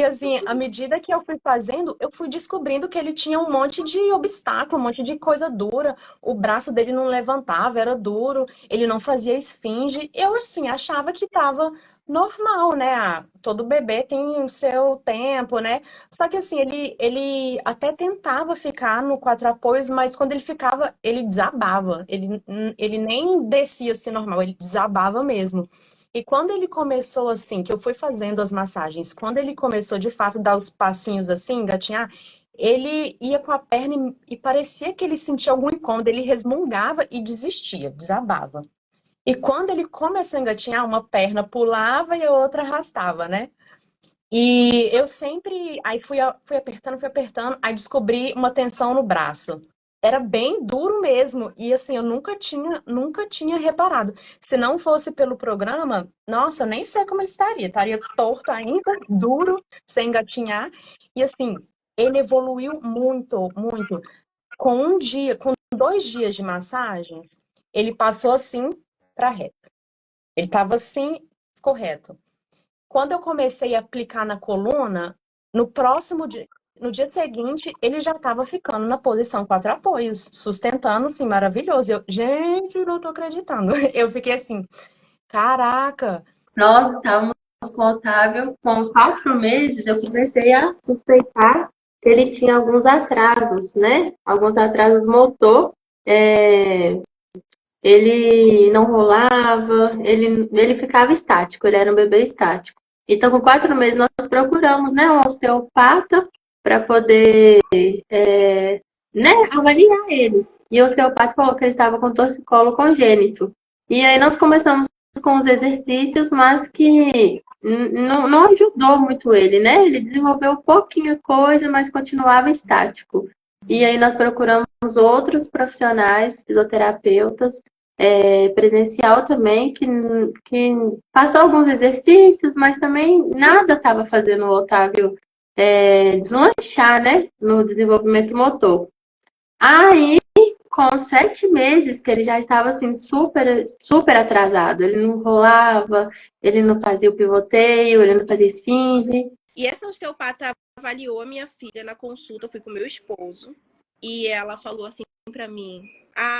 E assim, à medida que eu fui fazendo, eu fui descobrindo que ele tinha um monte de obstáculo, um monte de coisa dura. O braço dele não levantava, era duro, ele não fazia esfinge. Eu, assim, achava que tava normal, né? Ah, todo bebê tem o seu tempo, né? Só que assim, ele até tentava ficar no quatro apoios, mas quando ele ficava, ele desabava. Ele nem descia assim normal, ele desabava mesmo. E quando ele começou assim, que eu fui fazendo as massagens, quando ele começou de fato a dar os passinhos assim, engatinhar, ele ia com a perna e parecia que ele sentia algum incômodo, ele resmungava e desistia, desabava. E quando ele começou a engatinhar, uma perna pulava e a outra arrastava, né? E eu sempre, aí fui apertando, aí descobri uma tensão no braço. Era bem duro mesmo, e assim, eu nunca tinha reparado. Se não fosse pelo programa, nossa, eu nem sei como ele estaria. Estaria torto ainda, duro, sem engatinhar. E assim, ele evoluiu muito, muito. Com 2 dias de massagem, ele passou assim para reto. Ele estava assim, ficou reto. Quando eu comecei a aplicar na coluna, no próximo dia, no dia seguinte, ele já estava ficando na posição quatro apoios, sustentando, assim, maravilhoso. Eu, gente, eu não tô acreditando. Eu fiquei assim, caraca. Nós estávamos com o Otávio com 4 meses, eu comecei a suspeitar que ele tinha alguns atrasos, né? Alguns atrasos motor. É, ele não rolava, ele ficava estático, ele era um bebê estático. Então, com 4 meses, nós procuramos, né, um osteopata para poder, né, avaliar ele. E o osteopata falou que ele estava com torcicolo congênito. E aí nós começamos com os exercícios, mas que não ajudou muito ele, né? Ele desenvolveu pouquinha coisa, mas continuava estático. E aí nós procuramos outros profissionais, fisioterapeutas, presencial também, que passou alguns exercícios, mas também nada estava fazendo o Otávio deslanchar, né, no desenvolvimento motor. Aí, com 7 meses, que ele já estava assim super, super atrasado, ele não rolava, ele não fazia o pivoteio, ele não fazia esfinge. E essa osteopata avaliou a minha filha na consulta, eu fui com meu esposo, e ela falou assim pra mim,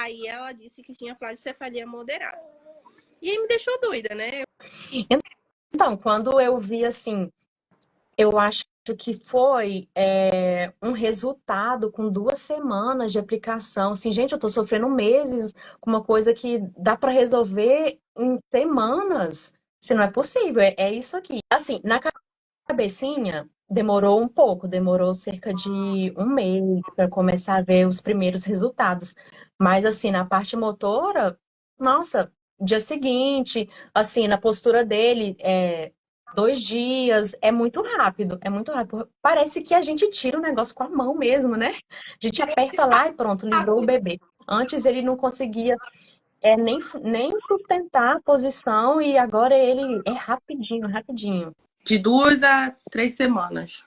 e ela disse que tinha plagiocefalia moderada. E aí me deixou doida, né? Então, quando eu vi assim, eu acho que foi um resultado com 2 semanas de aplicação. Assim, gente, eu tô sofrendo meses com uma coisa que dá para resolver em semanas. Se não é possível, é isso aqui. Assim, na cabecinha, demorou um pouco, demorou cerca de um mês para começar a ver os primeiros resultados. Mas, assim, na parte motora, nossa, dia seguinte, assim, na postura dele, 2 dias, é muito rápido, é muito rápido. Parece que a gente tira o negócio com a mão mesmo, né? A gente aperta lá e pronto, livrou o bebê. Antes ele não conseguia nem sustentar a posição e agora ele é rapidinho, rapidinho. De 2 a 3 semanas.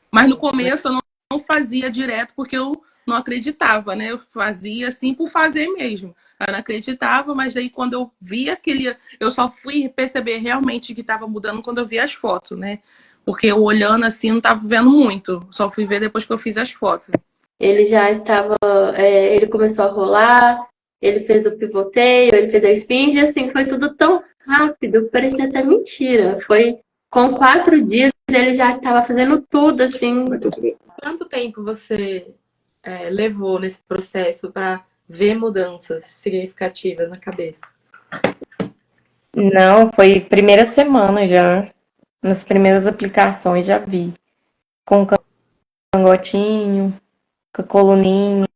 Mas no começo eu não fazia direto porque eu não acreditava, né? Eu fazia assim por fazer mesmo. Eu não acreditava, mas daí quando eu vi aquele. Eu só fui perceber realmente que estava mudando quando eu vi as fotos, né? Porque eu olhando assim não estava vendo muito. Só fui ver depois que eu fiz as fotos. Ele já estava, ele começou a rolar, ele fez o pivoteio, ele fez a esfinge, assim, foi tudo tão rápido, parecia até mentira. Foi com 4 dias ele já estava fazendo tudo, assim. Quanto tempo você levou nesse processo para ver mudanças significativas na cabeça? Não, foi primeira semana já. Nas primeiras aplicações já vi. Com o cangotinho, com a coluninha.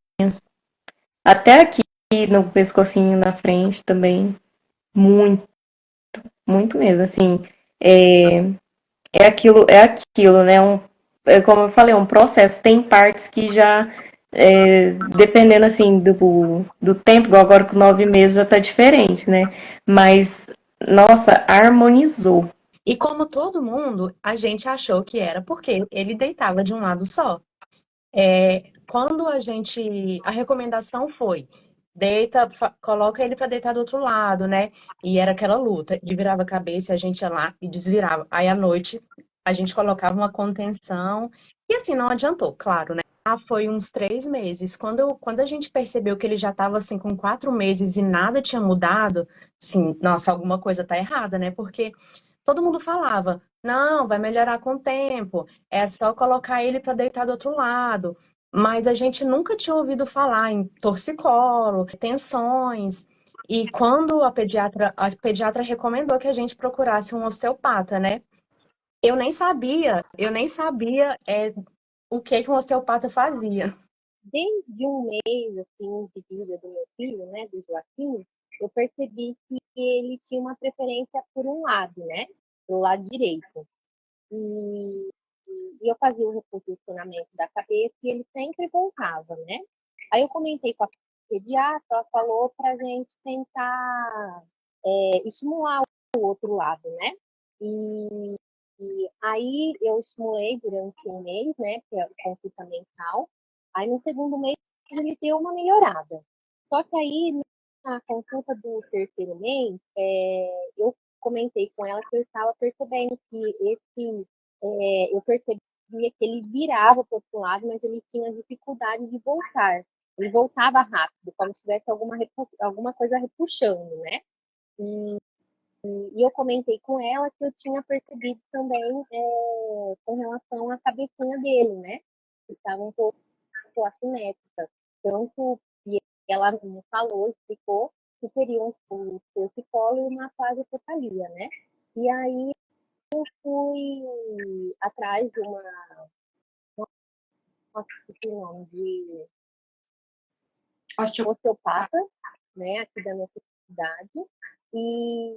Até aqui no pescocinho na frente também. Muito, muito mesmo. Assim, é aquilo, né? Como eu falei, é um processo. Tem partes que já, dependendo assim do tempo, igual agora com 9 meses já tá diferente, né? Mas, nossa, harmonizou. E como todo mundo, a gente achou que era porque ele deitava de um lado só. Quando a recomendação foi, deita, coloca ele para deitar do outro lado, né? E era aquela luta, ele virava a cabeça, a gente ia lá e desvirava. Aí à noite A gente colocava uma contenção e assim, não adiantou, claro, né? Foi uns 3 meses. Quando a gente percebeu que ele já estava assim com 4 meses e nada tinha mudado, assim, nossa, alguma coisa tá errada, né? Porque todo mundo falava, não, vai melhorar com o tempo, é só colocar ele para deitar do outro lado. Mas a gente nunca tinha ouvido falar em torcicolo, tensões. E quando a pediatra recomendou que a gente procurasse um osteopata, né? Eu nem sabia o que que um osteopata fazia. Desde um mês, assim, de vida do meu filho, né, do Joaquim, eu percebi que ele tinha uma preferência por um lado, né, do lado direito. E, e eu fazia o reposicionamento da cabeça e ele sempre voltava, né? Aí eu comentei com a pediatra, ela falou para a gente tentar estimular o outro lado, né? E, e aí eu estimulei durante um mês, né, que é a consulta mental. Aí no segundo mês ele deu uma melhorada. Só que aí na consulta do terceiro mês, eu comentei com ela que eu estava percebendo que eu percebia que ele virava para o outro lado, mas ele tinha dificuldade de voltar. Ele voltava rápido, como se tivesse alguma coisa repuxando, né? E, e eu comentei com ela que eu tinha percebido também com relação à cabecinha dele, né? Que estava um pouco assimétrica. Tanto que ela me falou, explicou que seria um torcicolo e uma fasiocefalia, né? E aí eu fui atrás de nome de osteopata, né, aqui da nossa cidade, e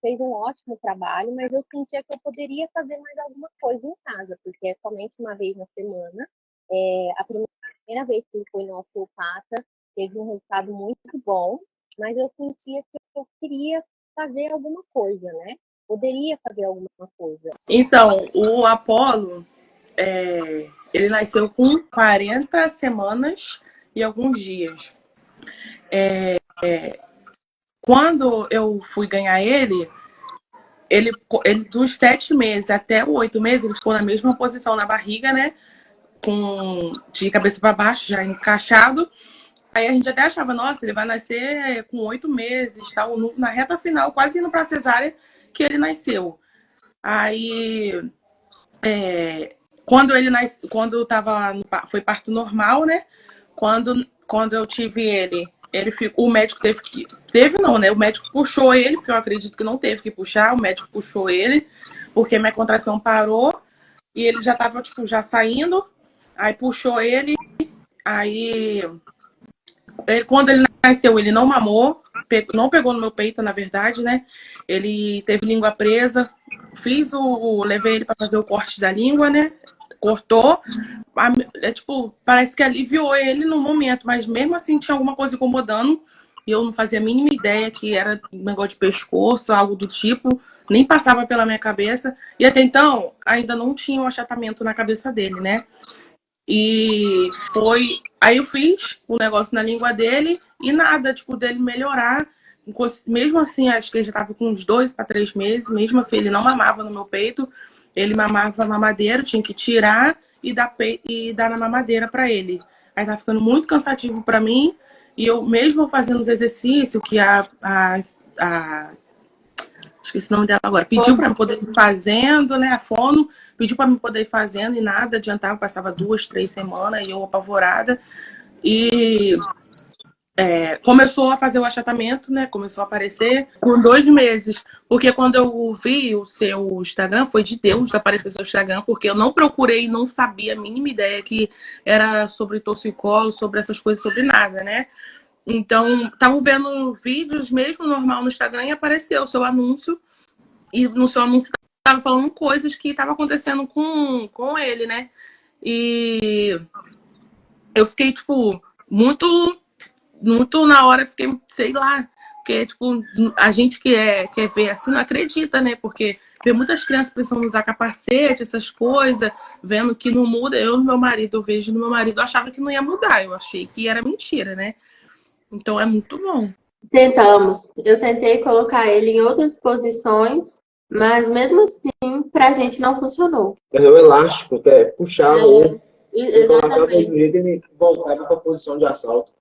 fez um ótimo trabalho, mas eu sentia que eu poderia fazer mais alguma coisa em casa, porque é somente uma vez na semana. A primeira vez que ele foi no osteopata, teve um resultado muito bom, mas eu sentia que eu queria fazer alguma coisa, né? Poderia fazer alguma coisa. Então, o Apolo, ele nasceu com 40 semanas e alguns dias. Quando eu fui ganhar ele dos 7 meses até os 8 meses, ele ficou na mesma posição na barriga, né? De cabeça para baixo, já encaixado. Aí a gente até achava, nossa, ele vai nascer com 8 meses, tal, na reta final, quase indo para cesárea, que ele nasceu. Aí, quando tava foi parto normal, né? Quando eu tive o médico teve não, né? O médico puxou ele, porque eu acredito que não teve que puxar, o médico puxou ele, porque minha contração parou e ele já tava, tipo, já saindo, aí puxou ele, aí quando ele nasceu, ele não mamou, não pegou no meu peito, na verdade, né? Ele teve língua presa, levei ele para fazer o corte da língua, né? Cortou, tipo, parece que aliviou ele no momento, mas mesmo assim tinha alguma coisa incomodando e eu não fazia a mínima ideia que era um negócio de pescoço, algo do tipo, nem passava pela minha cabeça. E até então, ainda não tinha um achatamento na cabeça dele, né? E foi. Aí eu fiz o negócio na língua dele e nada, tipo, dele melhorar. Mesmo assim, acho que ele já tava com uns 2 para 3 meses, mesmo assim, ele não mamava no meu peito, ele mamava mamadeira, tinha que tirar e dar na mamadeira para ele. Aí tá ficando muito cansativo para mim, e eu mesmo fazendo os exercícios que esqueci o nome dela agora, pediu para eu poder ir fazendo, né? A fono pediu para eu poder ir fazendo e nada adiantava, passava 2, 3 semanas e eu apavorada. E começou a fazer o achatamento, né? Começou a aparecer por 2 meses. Porque quando eu vi o seu Instagram, foi de Deus aparecer o seu Instagram, porque eu não procurei, não sabia a mínima ideia que era sobre torcicolo, sobre essas coisas, sobre nada, né? Então, tava vendo vídeos mesmo normal no Instagram e apareceu o seu anúncio. E no seu anúncio tava falando coisas que estavam acontecendo com ele, né? E eu fiquei, tipo, muito na hora, fiquei, sei lá, porque, tipo, a gente que quer ver assim não acredita, né? Porque vê muitas crianças precisando usar capacete, essas coisas, vendo que não muda. Eu vejo no meu marido, eu achava que não ia mudar, eu achei que era mentira, né? Então é muito bom. Tentamos. Eu tentei colocar ele em outras posições, Mas mesmo assim, pra gente não funcionou. É o elástico, até puxava ele. Você colocava de Exatamente. um jeito, ele voltava para a posição de assalto.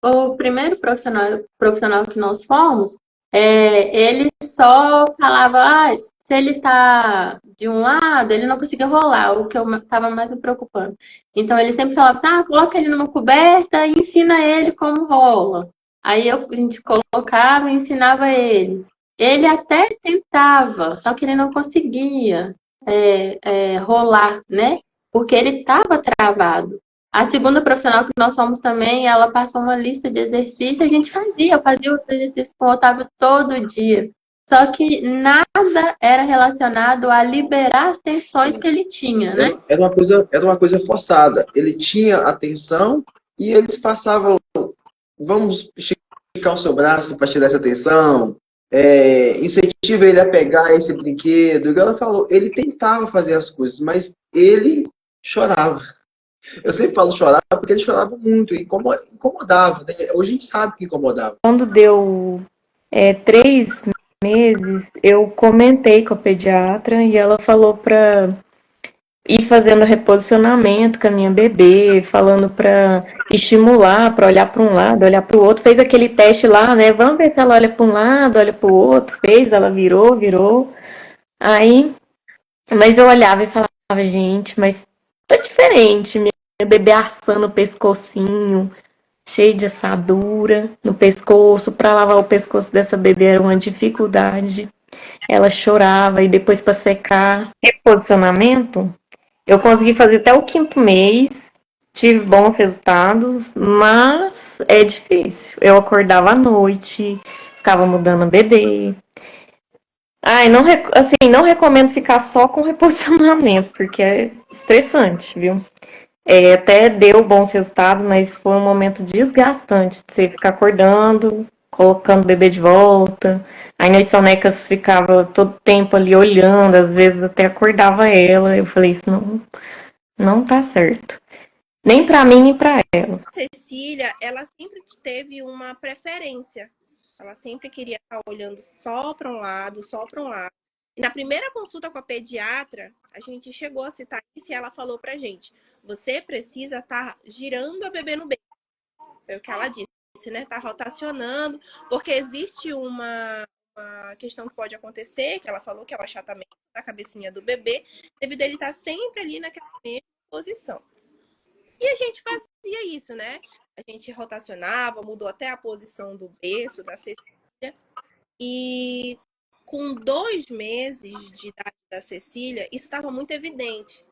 O primeiro profissional que nós fomos, ele só falava, se ele tá de um lado, ele não conseguia rolar, o que eu estava mais me preocupando. Então ele sempre falava assim, coloca ele numa coberta e ensina ele como rola. Aí a gente colocava e ensinava ele. Ele até tentava, só que ele não conseguia rolar, né? Porque ele estava travado. A segunda profissional que nós fomos também, ela passou uma lista de exercícios, a gente fazia, eu fazia os exercícios com o Otávio todo dia. Só que nada era relacionado a liberar as tensões que ele tinha, né? Era uma coisa forçada. Ele tinha atenção e eles passavam, vamos esticar o seu braço para tirar essa tensão, incentiva ele a pegar esse brinquedo. Igual ela falou, ele tentava fazer as coisas, mas ele chorava. Eu sempre falo chorar porque ele chorava muito, incomodava, né? Hoje a gente sabe que incomodava. Quando deu 3 meses, eu comentei com a pediatra e ela falou para ir fazendo reposicionamento com a minha bebê, falando para estimular, para olhar para um lado, olhar para o outro. Fez aquele teste lá, né? Vamos ver se ela olha para um lado, olha para o outro. Fez, ela virou. Aí, mas eu olhava e falava, gente, mas tá diferente. Minha bebê assando o pescocinho, cheio de assadura no pescoço. Para lavar o pescoço dessa bebê era uma dificuldade. Ela chorava e depois para secar. Reposicionamento, eu consegui fazer até o 5º mês, tive bons resultados, mas é difícil. Eu acordava à noite, ficava mudando a bebê. Ai, não, assim, não recomendo ficar só com reposicionamento, porque é estressante, viu? Até deu bons resultados, mas foi um momento desgastante de você ficar acordando, colocando o bebê de volta. Aí nas sonecas ficava todo tempo ali olhando, às vezes até acordava ela. Eu falei, isso não tá certo. Nem pra mim, nem pra ela. Cecília, ela sempre teve uma preferência. Ela sempre queria estar olhando só para um lado, só para um lado. E na primeira consulta com a pediatra, a gente chegou a citar isso e ela falou pra gente: você precisa estar girando a bebê no beijo. É o que ela disse, né? Tá rotacionando, porque existe uma questão que pode acontecer, que ela falou que é o achatamento da cabecinha do bebê, devido a ele estar sempre ali naquela mesma posição. E a gente fazia isso, né? A gente rotacionava, mudou até a posição do berço, da Cecília. E com 2 meses de idade da Cecília, isso estava muito evidente.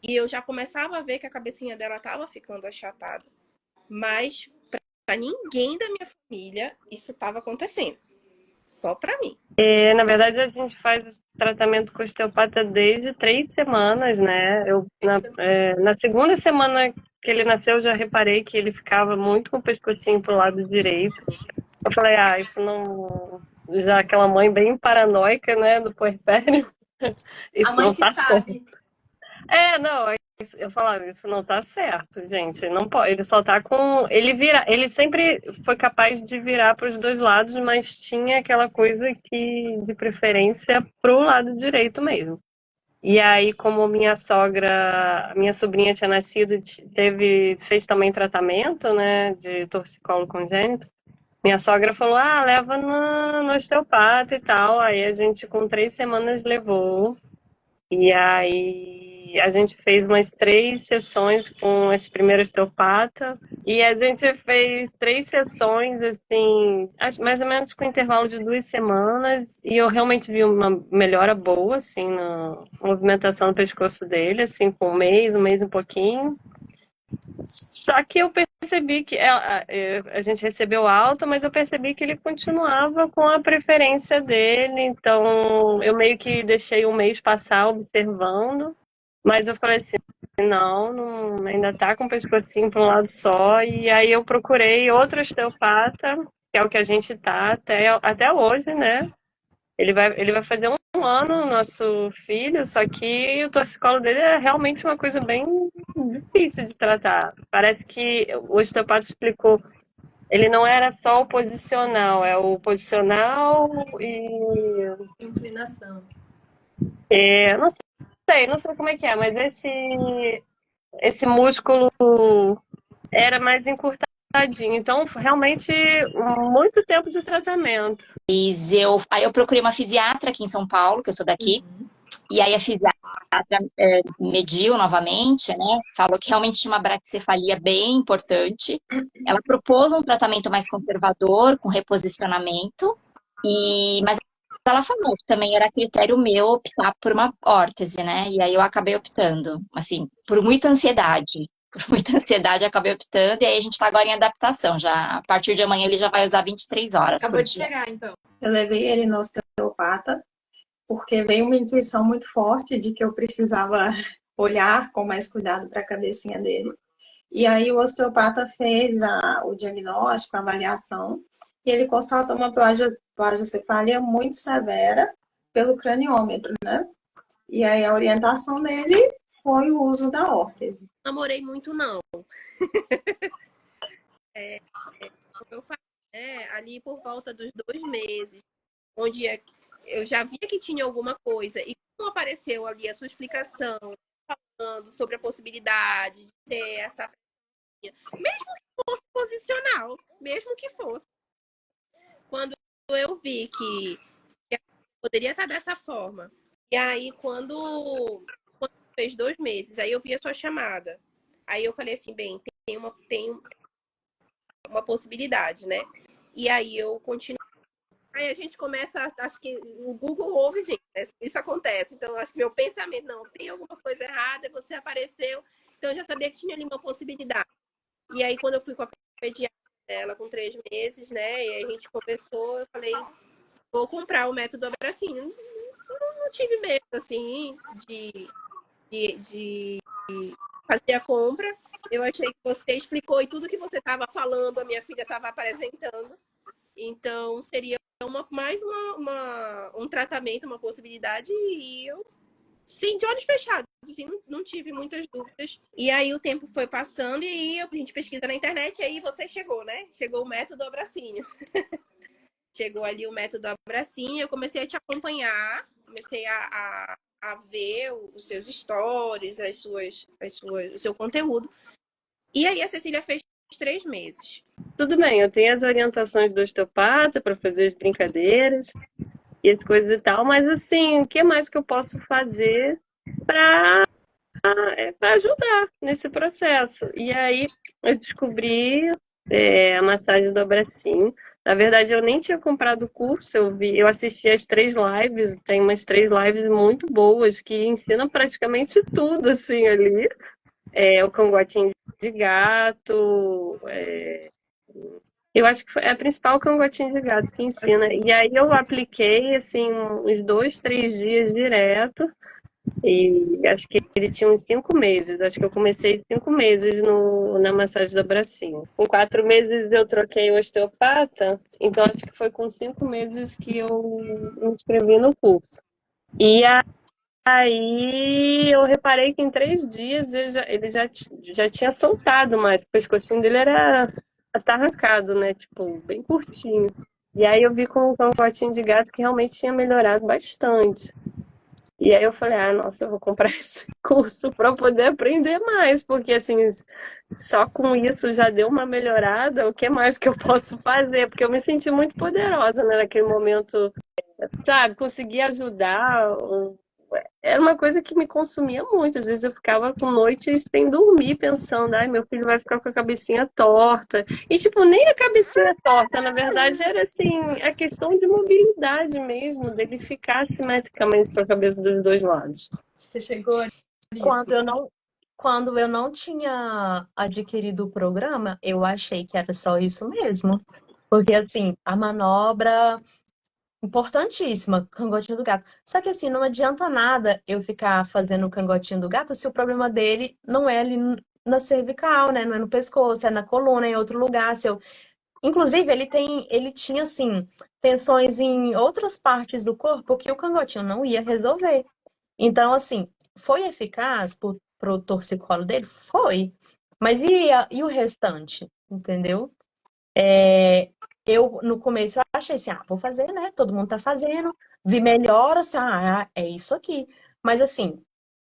E eu já começava a ver que a cabecinha dela estava ficando achatada. Mas para ninguém da minha família isso estava acontecendo. Só para mim. Na verdade, a gente faz tratamento com osteopata desde 3 semanas, né? Na segunda semana que ele nasceu, eu já reparei que ele ficava muito com o pescocinho pro lado direito. Eu falei, isso não... Já aquela mãe bem paranoica, né, do puerpério. Isso não tá certo. Não, eu falava, isso não tá certo, gente. Não pode. Ele só tá com. Ele sempre foi capaz de virar para os 2 lados, mas tinha aquela coisa que, de preferência, pro lado direito mesmo. E aí, como minha sobrinha tinha nascido, fez também tratamento, né, de torcicolo congênito. Minha sogra falou, leva no osteopata e tal. Aí a gente, com 3 semanas, levou. E aí a gente fez umas 3 sessões com esse primeiro osteopata. E a gente fez 3 sessões, assim, mais ou menos com intervalo de 2 semanas. E eu realmente vi uma melhora boa, assim, na movimentação do pescoço dele, assim, com um mês e pouquinho. Só que eu percebi que a gente recebeu alta, mas eu percebi que ele continuava com a preferência dele. Então, eu meio que deixei um mês passar observando, mas eu falei assim, não ainda tá com o pescocinho para um lado só. E aí eu procurei outro osteopata, que é o que a gente tá até hoje, né? Ele vai fazer um ano, nosso filho, só que o torcicolo dele é realmente uma coisa bem difícil de tratar. Parece que o osteopata explicou Ele não era só o posicional, é o posicional e Inclinação. não sei, não sei como é que é, mas esse músculo era mais encurtadinho. Então, realmente, muito tempo de tratamento. Aí eu procurei uma fisiatra aqui em São Paulo, que eu sou daqui, e aí a fisiatra mediu novamente, né? Falou que realmente tinha uma braquicefalia bem importante. Ela propôs um tratamento mais conservador, com reposicionamento, mas ela falou que também era critério meu optar por uma órtese, né? E aí eu acabei optando, assim, por muita ansiedade. Por muita ansiedade, eu acabei optando, e aí a gente tá agora em adaptação. Já, a partir de amanhã ele já vai usar 23 horas Acabou por de dia. chegar, então. Eu levei ele no osteopata, porque veio uma intuição muito forte de que eu precisava olhar com mais cuidado para a cabecinha dele. E aí o osteopata fez o diagnóstico, a avaliação, e ele constatou uma plagiocefalia muito severa pelo craniômetro, né? E aí a orientação dele foi o uso da órtese. Namorei muito, não. Como eu falei, né? Ali por volta dos 2 meses, onde eu já via que tinha alguma coisa, e como apareceu ali a sua explicação, falando sobre a possibilidade de ter essa, mesmo que fosse posicional, mesmo que fosse. Quando eu vi que poderia estar dessa forma, e aí quando fez 2 meses, aí eu vi a sua chamada, aí eu falei assim, bem, tem uma possibilidade, né? E aí eu continuo. Aí a gente começa, acho que o Google ouve, gente, né? Isso acontece. Então, acho que meu pensamento, não, tem alguma coisa errada, você apareceu. Então, eu já sabia que tinha ali uma possibilidade. E aí, quando eu fui com a pediatra dela com 3 meses, né? E aí a gente conversou, eu falei, vou comprar o método Abracinho. Não tive medo, assim, de fazer a compra. Eu achei que você explicou e tudo que você estava falando, a minha filha estava apresentando. Então, seria mais um tratamento, uma possibilidade, e eu, sim, de olhos fechados, assim, não tive muitas dúvidas. E aí o tempo foi passando e a gente pesquisa na internet, e aí você chegou, né? Chegou o método Abracinho. Chegou ali o método Abracinho, eu comecei a te acompanhar, comecei a ver os seus stories, o seu conteúdo. E aí a Cecília fez 3 meses. Tudo bem, eu tenho as orientações do osteopata para fazer as brincadeiras e as coisas e tal, mas assim, o que mais que eu posso fazer para ajudar nesse processo? E aí eu descobri a massagem do abracinho. Na verdade, eu nem tinha comprado o curso, eu assisti as 3 lives, tem umas 3 lives muito boas que ensinam praticamente tudo assim ali. O cangotinho de gato, eu acho que é a principal cangotinho de gato que ensina. E aí eu apliquei, assim, uns 2, 3 dias direto. E acho que ele tinha uns 5 meses. Acho que eu comecei 5 meses na massagem do bracinho. Com 4 meses eu troquei o osteopata. Então acho que foi com 5 meses que eu me inscrevi no curso. E aí eu reparei que em 3 dias ele já tinha soltado mais. O pescocinho dele era atarracado, né? Tipo, bem curtinho. E aí eu vi com o cangotinho de gato que realmente tinha melhorado bastante. E aí eu falei, nossa, eu vou comprar esse curso para poder aprender mais, porque assim, só com isso já deu uma melhorada, o que mais que eu posso fazer? Porque eu me senti muito poderosa, né, naquele momento, sabe? Consegui ajudar. Era uma coisa que me consumia muito. Às vezes eu ficava com noites sem dormir, pensando, ai, meu filho vai ficar com a cabecinha torta. E, tipo, nem a cabecinha torta, na verdade, era assim, a questão de mobilidade mesmo, dele ficar simetricamente com a cabeça dos 2 lados. Você chegou Quando eu não tinha adquirido o programa, eu achei que era só isso mesmo. Porque, assim, a manobra importantíssima, cangotinho do gato. Só que, assim, não adianta nada eu ficar fazendo o cangotinho do gato se o problema dele não é ali na cervical, né? Não é no pescoço, é na coluna, é em outro lugar. Inclusive, ele tinha, assim, tensões em outras partes do corpo que o cangotinho não ia resolver. Então, assim, foi eficaz pro torcicolo dele? Foi. Mas e o restante? Entendeu? Eu, no começo, eu achei assim, vou fazer, né? Todo mundo tá fazendo. Vi melhora, assim, é isso aqui. Mas, assim,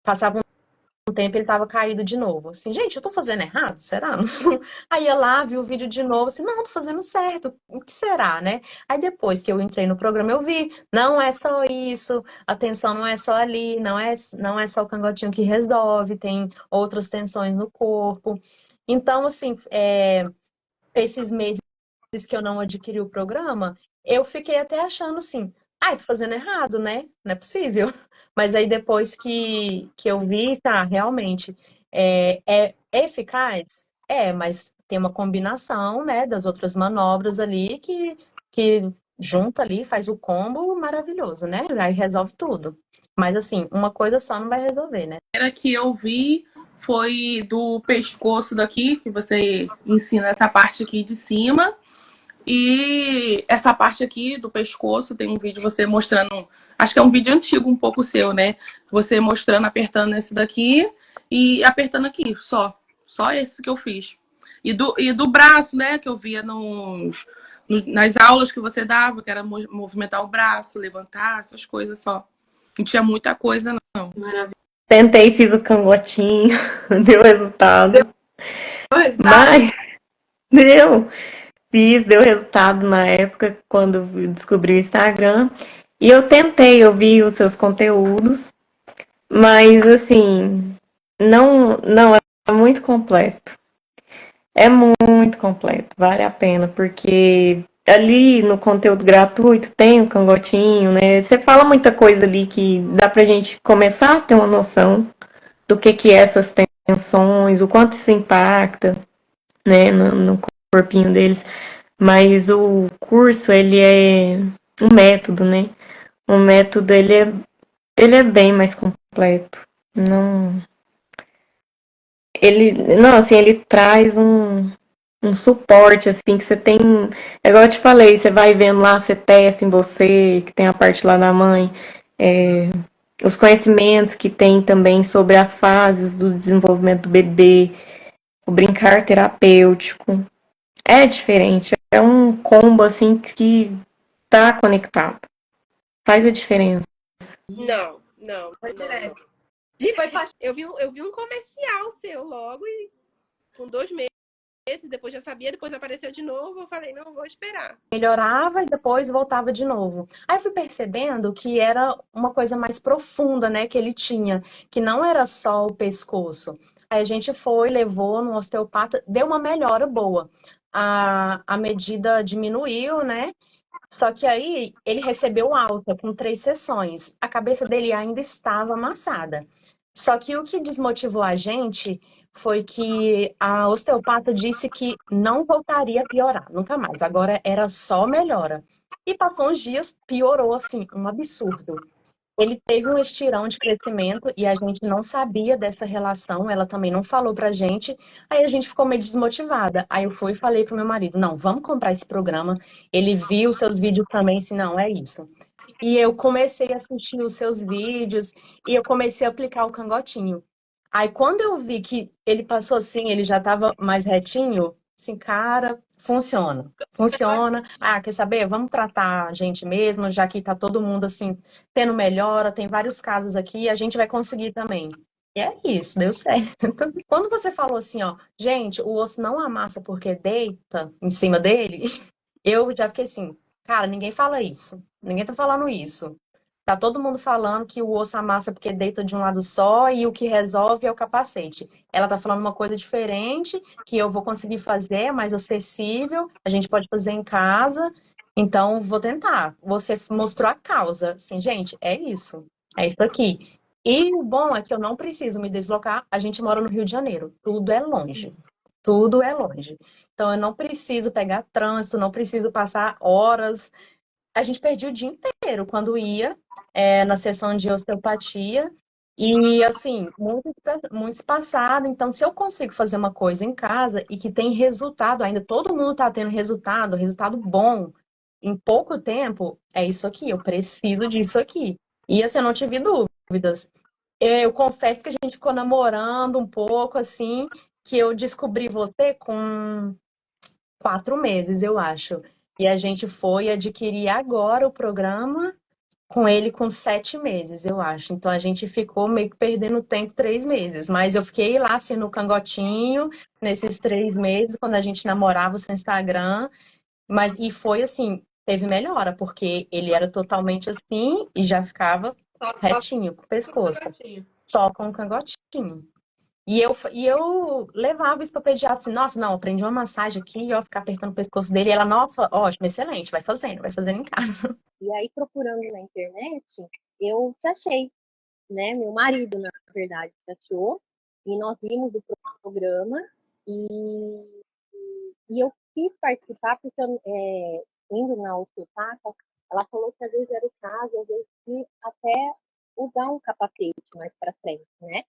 passava um tempo, ele tava caído de novo. Assim, gente, eu tô fazendo errado? Será? Aí ia lá, vi o vídeo de novo, assim, não, tô fazendo certo. O que será, né? Aí depois que eu entrei no programa, eu vi, não é só isso, a tensão não é só ali, não é só o cangotinho que resolve, tem outras tensões no corpo. Então, assim, esses meses que eu não adquiri o programa, eu fiquei até achando assim, ai, tô fazendo errado, né? Não é possível. Mas aí depois que eu vi, tá, realmente, é eficaz? Mas tem uma combinação, né, das outras manobras ali que junta ali, faz o combo maravilhoso, né? Aí resolve tudo. Mas assim, uma coisa só não vai resolver, né? A que eu vi foi do pescoço daqui, que você ensina essa parte aqui de cima. E essa parte aqui do pescoço, tem um vídeo você mostrando, acho que é um vídeo antigo um pouco seu, né? Você mostrando, apertando esse daqui e apertando aqui, só esse que eu fiz. E do braço, né, que eu via nas aulas que você dava, que era movimentar o braço, levantar, essas coisas só. Não tinha muita coisa, não. Maravilha. Tentei, fiz o cangotinho, deu resultado. Mas deu. Deu resultado na época, quando eu descobri o Instagram. E eu tentei, eu vi os seus conteúdos, mas assim, não é muito completo. É muito completo, vale a pena, porque ali no conteúdo gratuito tem o cangotinho, né? Você fala muita coisa ali que dá pra gente começar a ter uma noção do que é essas tensões, o quanto isso impacta, né, no corpinho deles. Mas o curso, ele é um método, né? O método, ele é bem mais completo. Não, assim, ele traz um suporte, assim, que você tem. É igual eu te falei, você vai vendo lá, você testa em você, que tem a parte lá da mãe, os conhecimentos que tem também sobre as fases do desenvolvimento do bebê, o brincar terapêutico. É diferente, é um combo, assim, que tá conectado. Faz a diferença. Não. Foi direto. Eu vi um comercial seu logo e com 2 meses, depois já sabia, depois apareceu de novo, eu falei, não, vou esperar. Melhorava e depois voltava de novo. Aí eu fui percebendo que era uma coisa mais profunda, né, que ele tinha, que não era só o pescoço. Aí a gente foi, levou no osteopata, deu uma melhora boa. A medida diminuiu, né? Só que aí ele recebeu alta com 3 sessões. A cabeça dele ainda estava amassada. Só que o que desmotivou a gente foi que a osteopata disse que não voltaria a piorar, nunca mais. Agora era só melhora. E passou uns dias, piorou assim, um absurdo. Ele teve um estirão de crescimento e a gente não sabia dessa relação, ela também não falou pra gente. Aí a gente ficou meio desmotivada. Aí eu fui e falei pro meu marido: não, vamos comprar esse programa. Ele viu seus vídeos também, se não, é isso. E eu comecei a assistir os seus vídeos e eu comecei a aplicar o cangotinho. Aí quando eu vi que ele passou assim, ele já estava mais retinho, assim, cara, funciona. Funciona. Quer saber? Vamos tratar a gente mesmo, já que tá todo mundo assim tendo melhora, tem vários casos aqui, a gente vai conseguir também. E é isso, deu certo. Quando você falou assim, ó, gente, o osso não amassa porque deita em cima dele, eu já fiquei assim, cara, ninguém fala isso. Ninguém tá falando isso. Tá todo mundo falando que o osso amassa porque deita de um lado só e o que resolve é o capacete. Ela tá falando uma coisa diferente, que eu vou conseguir fazer, é mais acessível, a gente pode fazer em casa, então vou tentar. Você mostrou a causa. Assim, gente, é isso. É isso aqui. E o bom é que eu não preciso me deslocar. A gente mora no Rio de Janeiro. Tudo é longe. Tudo é longe. Então eu não preciso pegar trânsito, não preciso passar horas. A gente perdia o dia inteiro quando ia na sessão de osteopatia. E, assim, muito espaçado. Então, se eu consigo fazer uma coisa em casa e que tem resultado ainda, todo mundo está tendo resultado bom, em pouco tempo, é isso aqui, eu preciso disso aqui. E, assim, eu não tive dúvidas. Eu confesso que a gente ficou namorando um pouco, assim, que eu descobri você com 4 meses, eu acho. E a gente foi adquirir agora o programa com ele com 7 meses, eu acho. Então a gente ficou meio que perdendo tempo 3 meses. Mas eu fiquei lá assim no cangotinho nesses 3 meses, quando a gente namorava o seu Instagram. E foi assim, teve melhora, porque ele era totalmente assim e já ficava retinho com o pescoço, só com o cangotinho. E eu levava isso pra pediatra assim, nossa, não, aprendi uma massagem aqui, e eu ficar apertando o pescoço dele, e ela, nossa, ótimo, excelente, vai fazendo em casa. E aí, procurando na internet, eu te achei, né? Meu marido, na verdade, te achou. E nós vimos o programa. E eu quis participar porque, indo na osteopata, ela falou que às vezes era o caso, às vezes, de até usar um capacete mais para frente, né?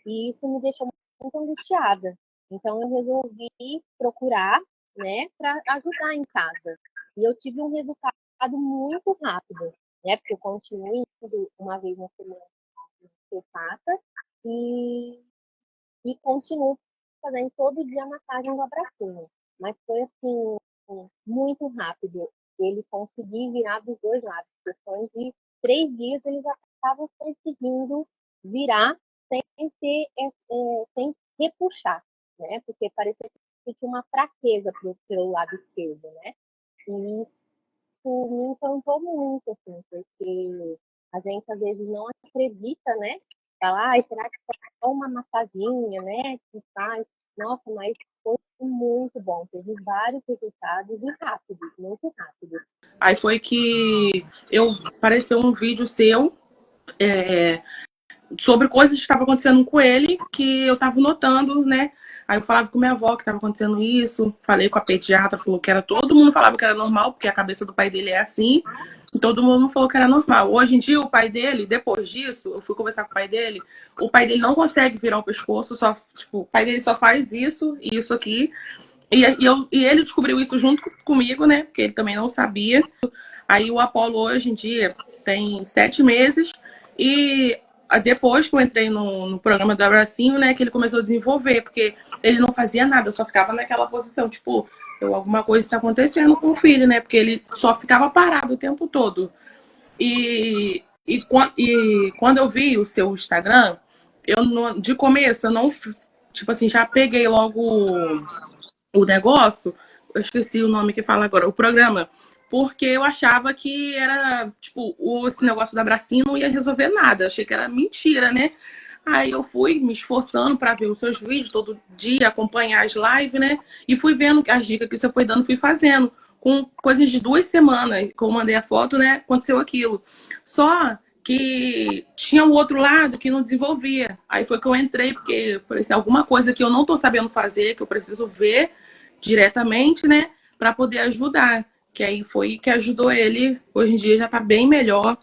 E isso me deixou muito angustiada. Então, eu resolvi procurar, né, para ajudar em casa. E eu tive um resultado muito rápido, né? Porque eu continuo indo uma vez na semana na osteopata e continuo fazendo todo dia a massagem do abracinho. Mas foi assim, muito rápido. Ele conseguir virar dos dois lados. Questão de 3 dias ele já estava conseguindo virar sem repuxar, né? Porque parecia que tinha uma fraqueza pelo lado esquerdo, né? E isso me encantou muito, assim, porque a gente às vezes não acredita, né? Fala, ai, será que é só uma massaginha, né? Que faz? Nossa, mas foi muito bom. Teve vários resultados e rápidos, muito rápidos. Aí foi que apareceu um vídeo seu sobre coisas que estavam acontecendo com ele, que eu estava notando, né? Aí eu falava com minha avó que estava acontecendo isso, falei com a pediatra, falou que era, todo mundo falava que era normal, porque a cabeça do pai dele é assim, e todo mundo falou que era normal. Hoje em dia, o pai dele, depois disso, eu fui conversar com o pai dele não consegue virar o pescoço, só, tipo, o pai dele só faz isso e isso aqui. E ele descobriu isso junto comigo, né? Porque ele também não sabia. Aí o Apolo hoje em dia tem 7 meses e depois que eu entrei no programa do Abracinho, né, que ele começou a desenvolver, porque ele não fazia nada, só ficava naquela posição, tipo, alguma coisa está acontecendo com o filho, né, porque ele só ficava parado o tempo todo. E quando eu vi o seu Instagram, de começo, eu não, tipo assim, já peguei logo o negócio, eu esqueci o nome que fala agora, o programa, porque eu achava que era, tipo, esse negócio do abracinho não ia resolver nada. Eu achei que era mentira, né? Aí eu fui me esforçando para ver os seus vídeos todo dia, acompanhar as lives, né? E fui vendo as dicas que você foi dando, fui fazendo. Com coisas de 2 semanas, que eu mandei a foto, né? Aconteceu aquilo. Só que tinha o outro lado que não desenvolvia. Aí foi que eu entrei, porque eu falei assim, alguma coisa que eu não tô sabendo fazer, que eu preciso ver diretamente, né? Para poder ajudar. Que aí foi que ajudou ele. Hoje em dia já tá bem melhor.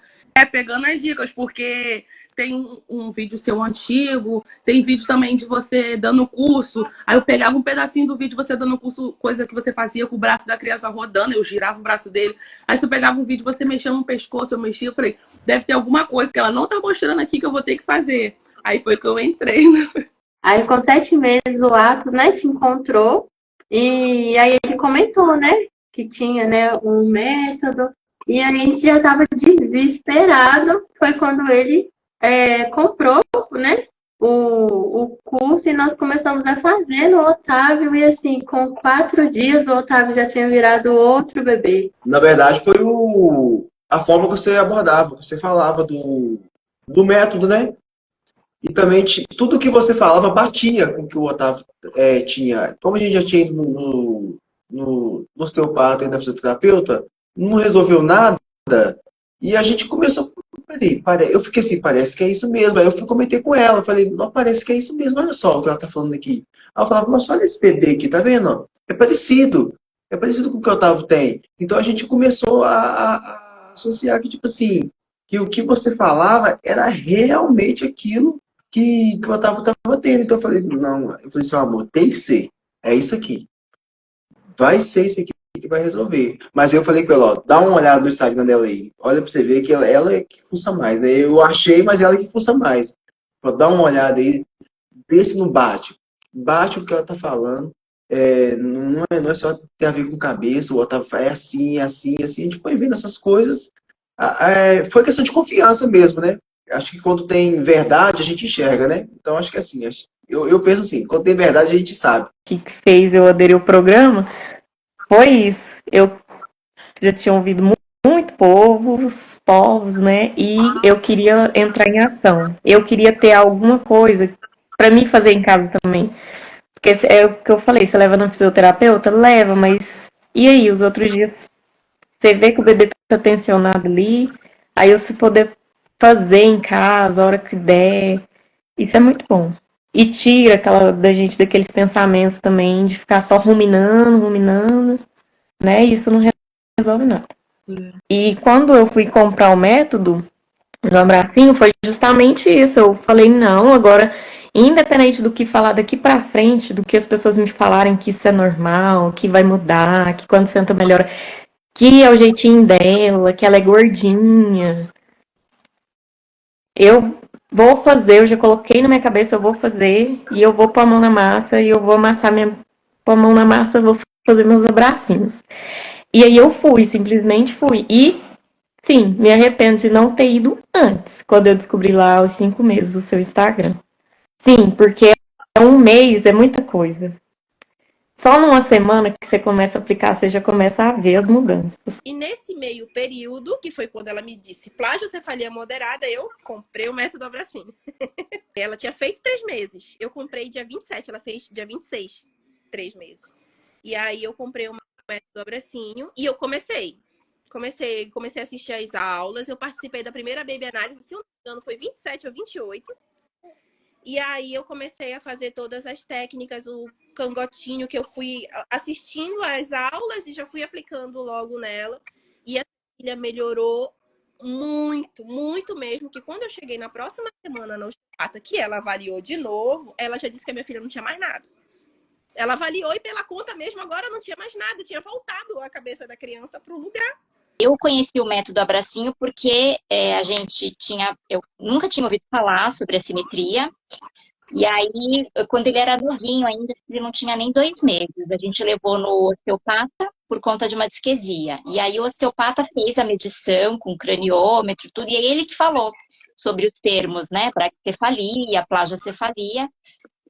Pegando as dicas, porque tem um vídeo seu antigo, tem vídeo também de você dando curso. Aí eu pegava um pedacinho do vídeo de você dando curso, coisa que você fazia com o braço da criança rodando, eu girava o braço dele. Aí se eu pegava um vídeo, você mexendo no pescoço, eu mexia, eu falei, deve ter alguma coisa que ela não tá mostrando aqui que eu vou ter que fazer. Aí foi que eu entrei. Aí com 7 meses o Atos, né, te encontrou e aí ele comentou, né, que tinha, né, um método. E a gente já estava desesperado. Foi quando ele comprou, né, o curso e nós começamos a fazer no Otávio. E assim, com 4 dias, o Otávio já tinha virado outro bebê. Na verdade, foi a forma que você abordava, que você falava do método, né? E também tudo que você falava batia com o que o Otávio tinha. Como a gente já tinha ido no osteopata e na fisioterapeuta, não resolveu nada, e a gente começou, eu fiquei assim, parece que é isso mesmo. Aí eu comentei com ela, falei, não, parece que é isso mesmo, olha só o que ela tá falando aqui. Aí eu falava, nossa, olha esse bebê aqui, tá vendo? É parecido com o que o Otávio tem. Então a gente começou a associar que, tipo assim, que o que você falava era realmente aquilo que o Otávio estava tendo. Então eu falei, não, assim, amor, tem que ser, é isso aqui. Vai ser isso aqui que vai resolver. Mas eu falei com ela, ó, dá uma olhada no Instagram dela aí. Olha pra você ver que ela é que fuça mais, né? Eu achei, mas ela é que fuça mais. Dá uma olhada aí, vê se não bate. Bate o que ela tá falando, não é só ter a ver com cabeça, o Otávio é assim, é assim, é assim. A gente foi vendo essas coisas. Foi questão de confiança mesmo, né? Acho que quando tem verdade, a gente enxerga, né? Então, acho que é assim, eu penso assim, quando tem verdade, a gente sabe. O que fez eu aderir ao programa foi isso. Eu já tinha ouvido muito povos, né? E eu queria entrar em ação. Eu queria ter alguma coisa para mim fazer em casa também. Porque é o que eu falei, você leva no fisioterapeuta? Leva, mas e aí, os outros dias? Você vê que o bebê tá tensionado ali, aí você poder fazer em casa, a hora que der, isso é muito bom. E tira da gente daqueles pensamentos também de ficar só ruminando, né? Isso não resolve nada. E quando eu fui comprar o método do abracinho, foi justamente isso. Eu falei, não, agora, independente do que falar daqui pra frente, do que as pessoas me falarem que isso é normal, que vai mudar, que quando senta melhora, que é o jeitinho dela, que ela é gordinha. Eu vou fazer, eu já coloquei na minha cabeça, eu vou fazer, e eu vou pôr a mão na massa, e eu vou amassar pôr a mão na massa, vou fazer meus abracinhos. E aí eu fui, simplesmente fui. E, sim, me arrependo de não ter ido antes, quando eu descobri lá aos 5 meses o seu Instagram. Sim, porque um mês é muita coisa. Só numa semana que você começa a aplicar, você já começa a ver as mudanças. E nesse meio período, que foi quando ela me disse plagiocefalia moderada, eu comprei o método Abracinho. Ela tinha feito 3 meses. Eu comprei dia 27, ela fez dia 26, 3 meses. E aí eu comprei o método Abracinho e eu comecei a assistir às aulas. Eu participei da primeira baby análise, se não me engano, foi 27 ou 28. E aí eu comecei a fazer todas as técnicas, o cangotinho, que eu fui assistindo às aulas e já fui aplicando logo nela. E a filha melhorou muito, muito mesmo, que quando eu cheguei na próxima semana na osteopata, que ela avaliou de novo, ela já disse que a minha filha não tinha mais nada. Ela avaliou e pela conta mesmo agora não tinha mais nada, tinha voltado a cabeça da criança para o lugar. Eu conheci o método Abracinho porque eu nunca tinha ouvido falar sobre a simetria. E aí, quando ele era novinho ainda, ele não tinha nem 2 meses, a gente levou no osteopata por conta de uma disquesia. E aí o osteopata fez a medição com craniômetro, tudo, e é ele que falou sobre os termos, né? Brachycefalia, plagiocefalia.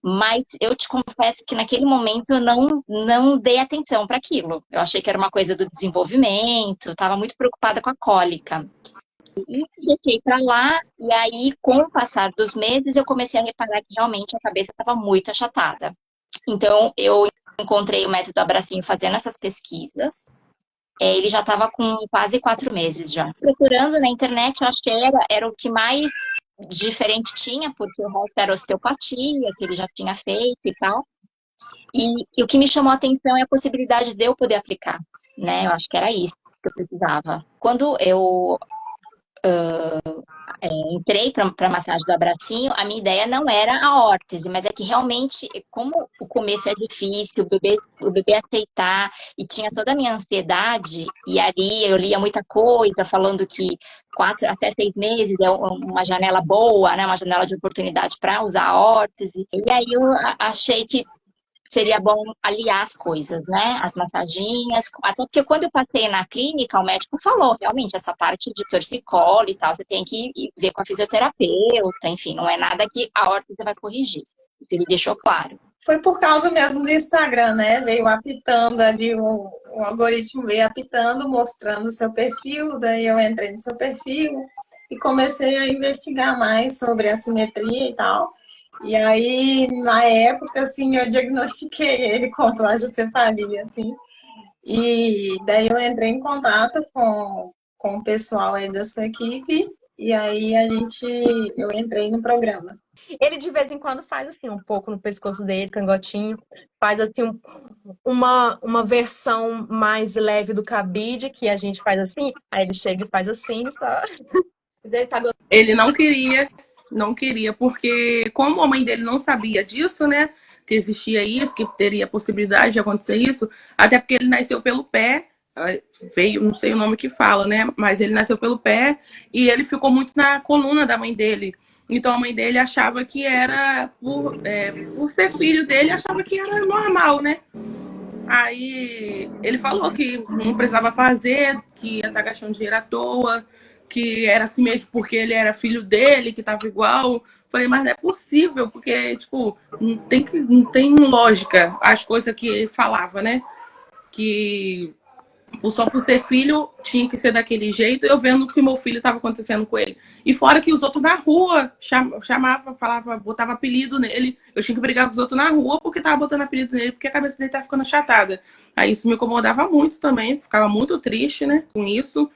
Mas eu te confesso que naquele momento eu não dei atenção para aquilo. Eu achei que era uma coisa do desenvolvimento, estava muito preocupada com a cólica. E deixei para lá, e aí, com o passar dos meses, eu comecei a reparar que realmente a cabeça estava muito achatada. Então, eu encontrei o método Abracinho fazendo essas pesquisas. Ele já estava com quase 4 meses já. Procurando na internet, eu achei era o que mais diferente tinha, porque o resto era osteopatia, que ele já tinha feito e tal. E o que me chamou a atenção é a possibilidade de eu poder aplicar, né? Eu acho que era isso que eu precisava. Quando eu entrei para a massagem do Abracinho, a minha ideia não era a órtese, mas é que realmente, como o começo é difícil, o bebê aceitar, e tinha toda a minha ansiedade, e ali eu lia muita coisa falando que 4 até 6 meses é uma janela boa, né, uma janela de oportunidade para usar a órtese, e aí eu achei que seria bom aliar as coisas, né? As massaginhas. Até porque quando eu passei na clínica, o médico falou, realmente, essa parte de torcicolo e tal, você tem que ver com a fisioterapeuta, enfim, não é nada que a órtese vai corrigir. Ele deixou claro. Foi por causa mesmo do Instagram, né? Veio apitando ali, o algoritmo veio apitando, mostrando o seu perfil, daí eu entrei no seu perfil e comecei a investigar mais sobre a simetria e tal. E aí, na época, assim, eu diagnostiquei ele com plagiocefalia, assim. E daí eu entrei em contato com o pessoal aí da sua equipe. E aí eu entrei no programa. Ele de vez em quando faz assim, um pouco no pescoço dele, cangotinho. Faz assim, uma versão mais leve do cabide, que a gente faz assim. Aí ele chega e faz assim, tá? Ele não queria, porque como a mãe dele não sabia disso, né? Que existia isso, que teria a possibilidade de acontecer isso, até porque ele nasceu pelo pé, veio, não sei o nome que fala, né? Mas ele nasceu pelo pé e ele ficou muito na coluna da mãe dele. Então a mãe dele achava que era, por ser filho dele, achava que era normal, né? Aí ele falou que não precisava fazer, que ia estar gastando dinheiro à toa, que era assim mesmo porque ele era filho dele, que tava igual. Falei, mas não é possível, porque, tipo, não tem lógica as coisas que ele falava, né? Que só por ser filho tinha que ser daquele jeito, eu vendo que meu filho estava acontecendo com ele. E fora que os outros na rua chamava, falava, botava apelido nele. Eu tinha que brigar com os outros na rua porque tava botando apelido nele, porque a cabeça dele tava ficando achatada. Aí isso me incomodava muito também, ficava muito triste, né, com isso.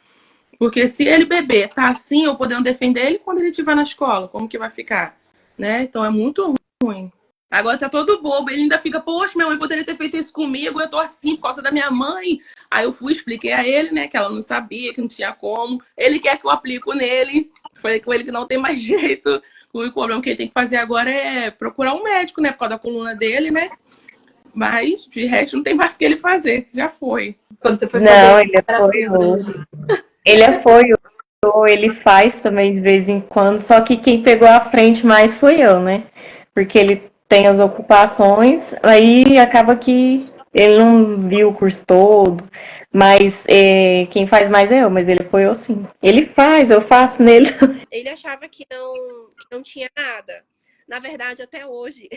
Porque se ele beber, tá assim, eu podendo defender ele quando ele estiver na escola, como que vai ficar? Né? Então é muito ruim. Agora tá todo bobo, ele ainda fica, poxa, minha mãe poderia ter feito isso comigo, eu tô assim por causa da minha mãe. Aí eu fui, expliquei a ele, né, que ela não sabia, que não tinha como. Ele quer que eu aplico nele. Falei com ele que não tem mais jeito. O problema que ele tem que fazer agora é procurar um médico, né, por causa da coluna dele, né? Mas, de resto, não tem mais o que ele fazer. Já foi. Quando você foi Não, fazer ele apoiou. né? Ele apoiou, ele faz também de vez em quando, só que quem pegou a frente mais foi eu, né? Porque ele tem as ocupações, aí acaba que ele não viu o curso todo, mas quem faz mais é eu, mas ele apoiou sim. Ele faz, eu faço nele. Ele achava que não tinha nada. Na verdade, até hoje,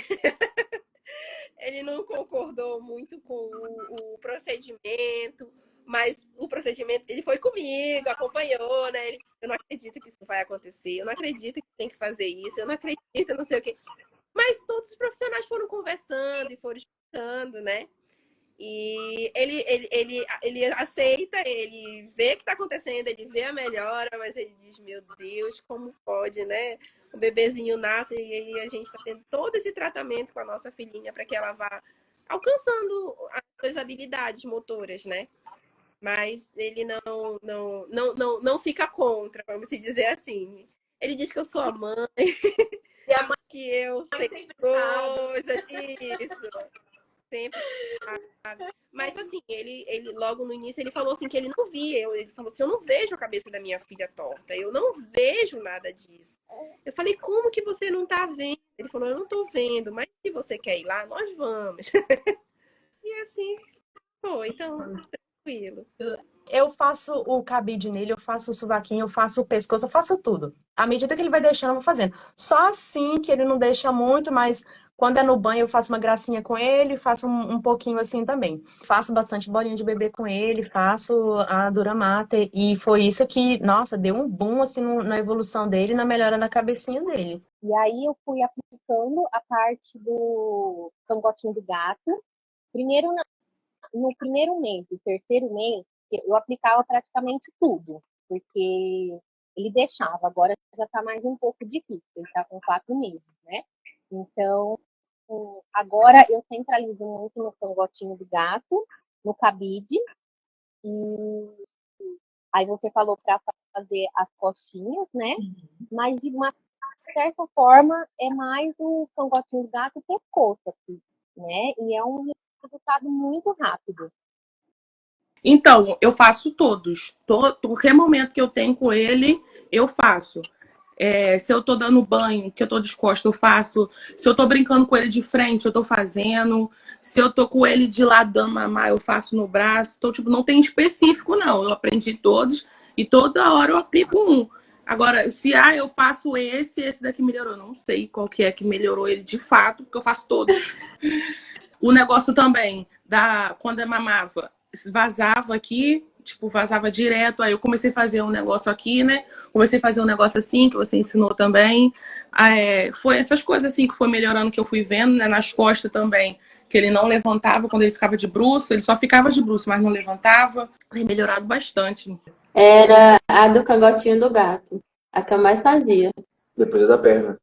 ele não concordou muito com o procedimento, mas o procedimento, ele foi comigo, acompanhou, né? Eu não acredito que isso vai acontecer, eu não acredito que tem que fazer isso, eu não acredito, não sei o quê. Mas todos os profissionais foram conversando e foram explicando, né? E ele aceita, ele vê o que está acontecendo, ele vê a melhora, mas ele diz, meu Deus, como pode, né? O bebezinho nasce e a gente está tendo todo esse tratamento com a nossa filhinha para que ela vá alcançando as suas habilidades motoras, né? Mas ele não fica contra, vamos dizer assim. Ele diz que eu sou a mãe, E a mãe que eu sei sempre coisas, isso. Sempre. Mas assim, ele logo no início ele falou assim que ele não via. Ele falou assim, eu não vejo a cabeça da minha filha torta, eu não vejo nada disso. Eu falei, como que você não tá vendo? Ele falou, eu não tô vendo, mas se você quer ir lá, nós vamos. E assim, foi, então, tranquilo. Eu faço o cabide nele, eu faço o sovaquinho, eu faço o pescoço, eu faço tudo. À medida que ele vai deixando, eu vou fazendo. Só assim que ele não deixa muito, mas quando é no banho eu faço uma gracinha com ele, faço um pouquinho assim também. Faço bastante bolinha de bebê com ele, faço a Dura Mater, e foi isso que, nossa, deu um boom assim na evolução dele, na melhora da cabecinha dele. E aí eu fui aplicando a parte do cangotinho do gato. Primeiro, no primeiro mês, no terceiro mês, eu aplicava praticamente tudo, porque ele deixava, agora já está mais um pouco difícil, ele está com 4 meses, né? Então, agora eu centralizo muito no cangotinho do gato, no cabide, e aí você falou para fazer as costinhas, né? Mas de uma certa forma é mais o cangotinho do gato e pescoço aqui, né? E é um resultado muito rápido. Então, eu faço todos. Qualquer momento que eu tenho com ele, eu faço. Se eu tô dando banho, que eu tô disposta, eu faço. Se eu tô brincando com ele de frente, eu tô fazendo. Se eu tô com ele de lado dando mamar, eu faço no braço. Então, tipo, não tem específico, não. Eu aprendi todos e toda hora eu aplico um. Agora, se eu faço esse daqui melhorou. Não sei qual que é que melhorou ele de fato, porque eu faço todos. O negócio também, quando eu mamava, vazava aqui, tipo, vazava direto. Aí eu comecei a fazer um negócio aqui, né? Comecei a fazer um negócio assim, que você ensinou também. Foi essas coisas assim que foi melhorando, que eu fui vendo, né? Nas costas também, que ele não levantava quando ele ficava de bruço. Ele só ficava de bruço, mas não levantava. Tem melhorado bastante. Era a do cangotinho do gato, a que eu mais fazia. Depois da perna.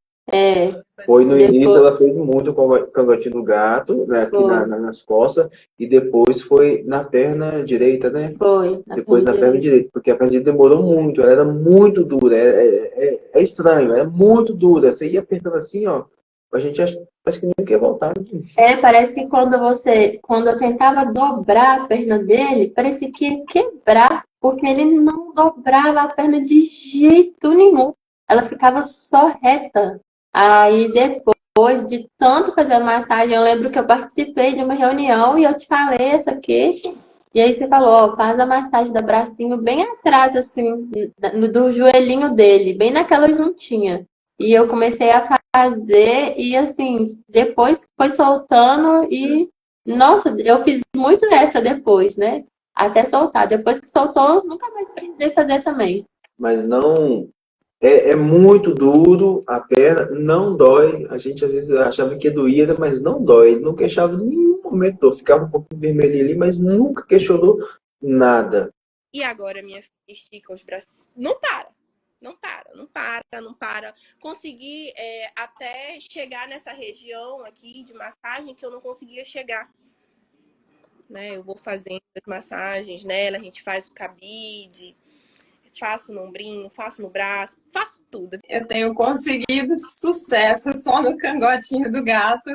Foi no início, ela fez muito com o cangotinho do gato, né, aqui nas costas, e depois foi na perna direita, né? Foi. Depois na perna direita, porque a perna direita demorou muito, ela era muito dura, é estranho, era muito dura. Você ia apertando assim, ó, a gente parece que não quer voltar. Parece que quando eu tentava dobrar a perna dele, parecia que ia quebrar, porque ele não dobrava a perna de jeito nenhum. Ela ficava só reta. Aí depois depois de tanto fazer a massagem, eu lembro que eu participei de uma reunião e eu te falei essa queixa. E aí você falou, ó, faz a massagem do bracinho bem atrás, assim, do joelhinho dele, bem naquela juntinha. E eu comecei a fazer e, assim, depois foi soltando e, nossa, eu fiz muito essa depois, né? Até soltar. Depois que soltou, nunca mais precisei fazer também. Mas não. É muito duro a perna, não dói. A gente às vezes achava que doía, mas não dói. Ele não queixava em nenhum momento dor. Ficava um pouco vermelho ali, mas nunca questionou nada. E agora minha filha estica os braços. Não para. Não para, não para, não para. Consegui até chegar nessa região aqui de massagem que eu não conseguia chegar. Né? Eu vou fazendo as massagens nela, a gente faz o cabide, faço no ombrinho, faço no braço, faço tudo. Eu tenho conseguido sucesso só no cangotinho do gato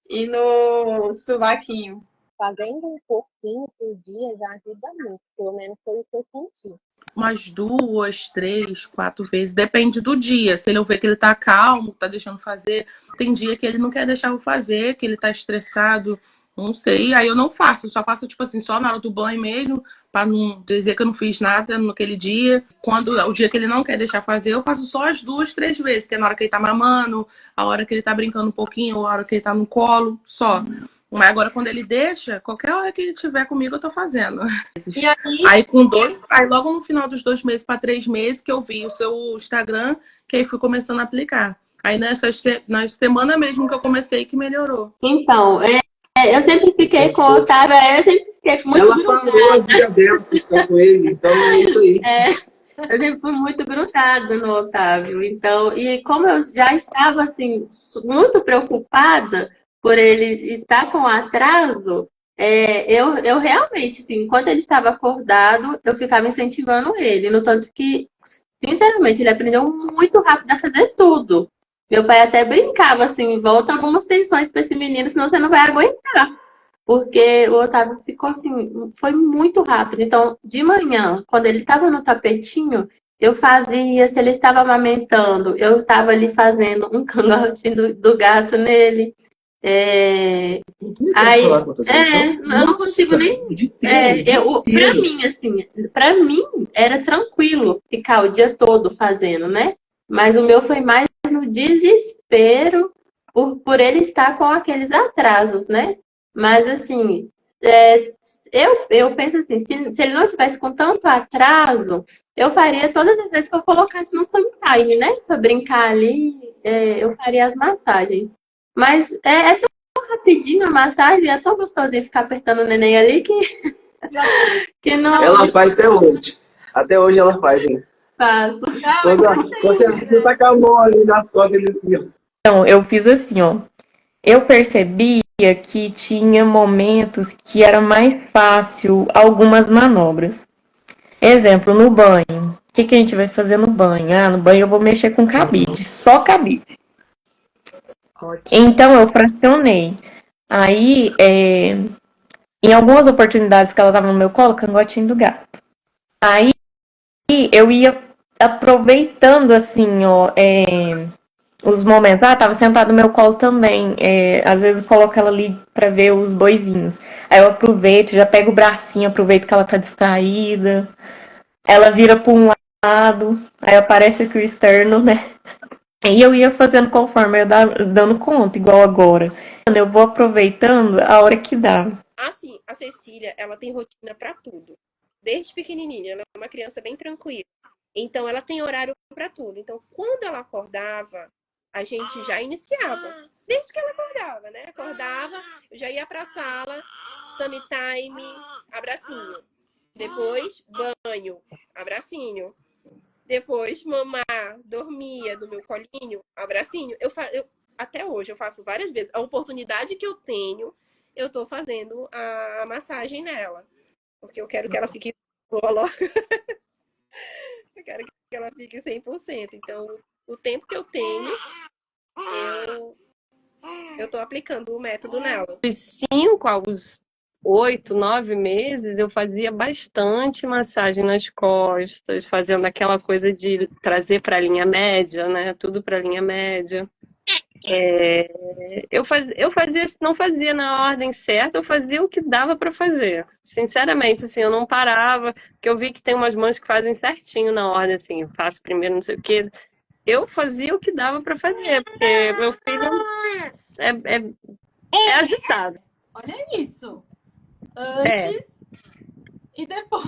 e no sovaquinho. Fazendo um pouquinho por dia já ajuda muito, pelo menos foi o que eu senti. Umas 2, 3, 4 vezes, depende do dia. Se ele ver que ele tá calmo, tá deixando fazer, tem dia que ele não quer deixar eu fazer, que ele tá estressado, não sei. Aí eu não faço, só faço tipo assim, só na hora do banho mesmo, pra não dizer que eu não fiz nada naquele dia. Quando o dia que ele não quer deixar fazer, eu faço só as 2, 3 vezes, que é na hora que ele tá mamando, a hora que ele tá brincando um pouquinho, a hora que ele tá no colo, só. Mas agora, quando ele deixa, qualquer hora que ele tiver comigo, eu tô fazendo. E aí, Aí logo no final dos 2 meses para 3 meses que eu vi o seu Instagram, que aí fui começando a aplicar. Aí na semana mesmo que eu comecei que melhorou. então, eu sempre fiquei com o Otávio, eu sempre fiquei muito Ela falou a vida dela ficar com ele, então é isso aí. Eu sempre fui muito grudada no Otávio. Então, e como eu já estava assim, muito preocupada por ele estar com atraso, eu realmente, assim, enquanto ele estava acordado, eu ficava incentivando ele. No tanto que, sinceramente, ele aprendeu muito rápido a fazer tudo. Meu pai até brincava assim, volta algumas tensões para esse menino, senão você não vai aguentar. Porque o Otávio ficou assim, foi muito rápido. Então, de manhã, quando ele estava no tapetinho, eu fazia, se ele estava amamentando, eu estava ali fazendo um cangotinho do gato nele. Aí, eu não consigo nem. Pra mim, assim, pra mim era tranquilo ficar o dia todo fazendo, né? Mas o meu foi mais no desespero por ele estar com aqueles atrasos, né? Mas, assim, eu penso assim, se ele não tivesse com tanto atraso, eu faria todas as vezes que eu colocasse no fun time, né? Pra brincar ali, eu faria as massagens. Mas é tão rapidinho a massagem, é tão gostosinho ficar apertando o neném ali que não Ela faz até hoje. Até hoje ela faz, hein? faço. Quando você tá com a mão ali nas costas dele assim, ó. Então, eu fiz assim, ó. Eu percebia que tinha momentos que era mais fácil algumas manobras. Exemplo, no banho. O que a gente vai fazer no banho? Ah, no banho eu vou mexer com cabide, só cabide. Então eu fracionei. Aí, em algumas oportunidades que ela estava no meu colo, cangotinho do gato. Aí eu ia aproveitando assim, ó, os momentos. Ah, tava sentado no meu colo também. Às vezes eu coloco ela ali pra ver os boizinhos. Aí eu aproveito, já pego o bracinho, aproveito que ela tá distraída. Ela vira pra um lado, aí aparece aqui o externo, né? E eu ia fazendo conforme eu dando conta, igual agora. Eu vou aproveitando a hora que dá. Assim, a Cecília, ela tem rotina pra tudo. Desde pequenininha, ela é uma criança bem tranquila. Então, ela tem horário pra tudo. Então, quando ela acordava, a gente já iniciava. Desde que ela acordava, né? Acordava, eu já ia pra sala, tummy time, abracinho. Depois, banho, abracinho. Depois, mamar, dormia do meu colinho, abracinho. Até hoje, eu faço várias vezes. A oportunidade que eu tenho, eu tô fazendo a massagem nela. Porque eu quero que ela fique boa logo. Eu quero que ela fique 100%. Então, o tempo que eu tenho, eu tô aplicando o método nela. Dos 5 aos 8, 9 meses, eu fazia bastante massagem nas costas, fazendo aquela coisa de trazer para a linha média, né? Tudo para a linha média. Eu fazia, não fazia na ordem certa, eu fazia o que dava para fazer. Sinceramente, assim, eu não parava, porque eu vi que tem umas mães que fazem certinho na ordem, assim, eu faço primeiro não sei o quê. Eu fazia o que dava para fazer, porque meu filho é agitado. Olha isso. É. Antes e depois.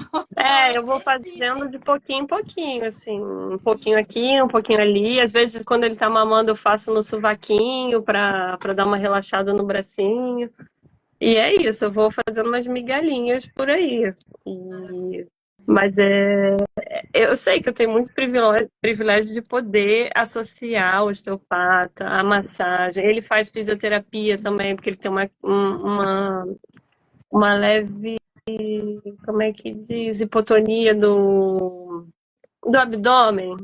Eu vou fazendo de pouquinho em pouquinho, assim, um pouquinho aqui, um pouquinho ali. Às vezes, quando ele tá mamando, eu faço no sovaquinho para dar uma relaxada no bracinho. E é isso, eu vou fazendo umas migalhinhas por aí. Mas eu sei que eu tenho muito privilégio de poder associar o osteopata, a massagem. Ele faz fisioterapia também, porque ele tem uma leve, como é que diz, hipotonia do abdômen.